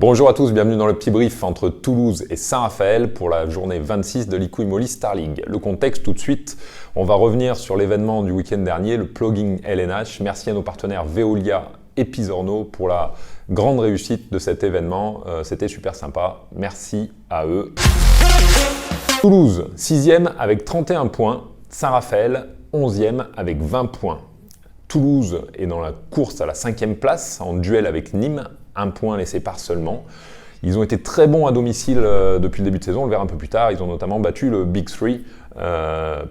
Bonjour à tous, bienvenue dans le petit brief entre Toulouse et Saint-Raphaël pour la journée 26 de l'Ikouï Moly Star League. Le contexte tout de suite, on va revenir sur l'événement du week-end dernier, le Plugin LNH. Merci à nos partenaires Veolia et Pisorno pour la grande réussite de cet événement. C'était super sympa, merci à eux. Toulouse, 6e avec 31 points. Saint-Raphaël, 11e avec 20 points. Toulouse est dans la course à la 5e place en duel avec Nîmes, 1 point les sépare seulement. Ils ont été très bons à domicile depuis le début de saison, on le verra un peu plus tard. Ils ont notamment battu le Big Three,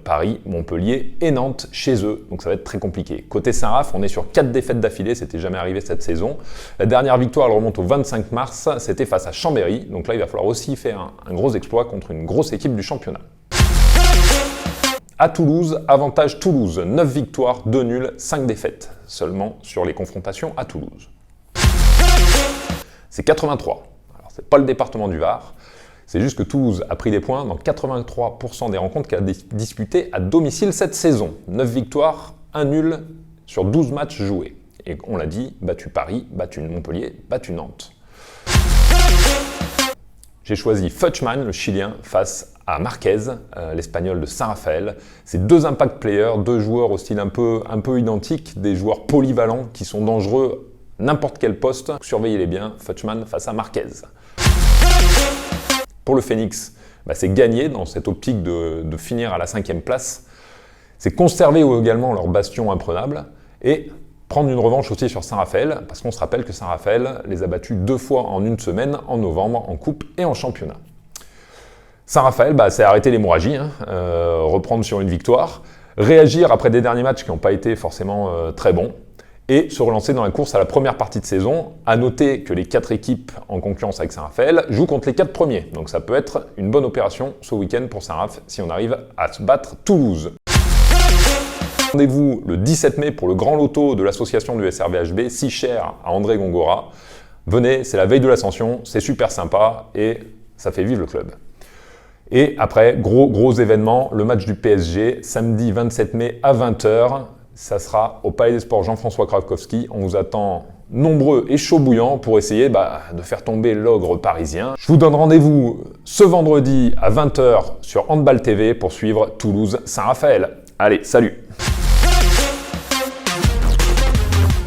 Paris, Montpellier et Nantes chez eux. Donc ça va être très compliqué. Côté Saint-Raph, on est sur 4 défaites d'affilée, c'était jamais arrivé cette saison. La dernière victoire, elle remonte au 25 mars, c'était face à Chambéry. Donc là, il va falloir aussi faire un gros exploit contre une grosse équipe du championnat. À Toulouse, avantage Toulouse, 9 victoires, 2 nuls, 5 défaites seulement sur les confrontations à Toulouse. C'est 83. Alors, c'est pas le département du Var, c'est juste que Toulouse a pris des points dans 83% des rencontres qu'elle a disputées à domicile cette saison. 9 victoires, 1 nul sur 12 matchs joués. Et on l'a dit, battu Paris, battu Montpellier, battu Nantes. J'ai choisi Futchman, le Chilien, face à Marquez, l'Espagnol de Saint-Raphaël. C'est deux impact players, deux joueurs au style un peu identique, des joueurs polyvalents qui sont dangereux n'importe quel poste. Surveillez-les bien, Futchman face à Marquez. Pour le Phoenix, c'est gagner dans cette optique de finir à la 5e place. C'est conserver également leur bastion imprenable et prendre une revanche aussi sur Saint-Raphaël, parce qu'on se rappelle que Saint-Raphaël les a battus 2 fois en une semaine, en novembre, en coupe et en championnat. Saint-Raphaël, c'est arrêter l'hémorragie, reprendre sur une victoire, réagir après des derniers matchs qui n'ont pas été forcément très bons, et se relancer dans la course à la première partie de saison. À noter que les 4 équipes en concurrence avec Saint-Raphaël jouent contre les 4 premiers, donc ça peut être une bonne opération ce week-end pour Saint-Raph si on arrive à se battre Toulouse. Rendez-vous le 17 mai pour le grand loto de l'association du SRVHB, si cher à André Gongora. Venez, c'est la veille de l'ascension, c'est super sympa et ça fait vivre le club. Et après, gros événement, le match du PSG, samedi 27 mai à 20h. Ça sera au Palais des Sports Jean-François Krakowski. On vous attend nombreux et chaud bouillants pour essayer de faire tomber l'ogre parisien. Je vous donne rendez-vous ce vendredi à 20h sur Handball TV pour suivre Toulouse-Saint-Raphaël. Allez, salut!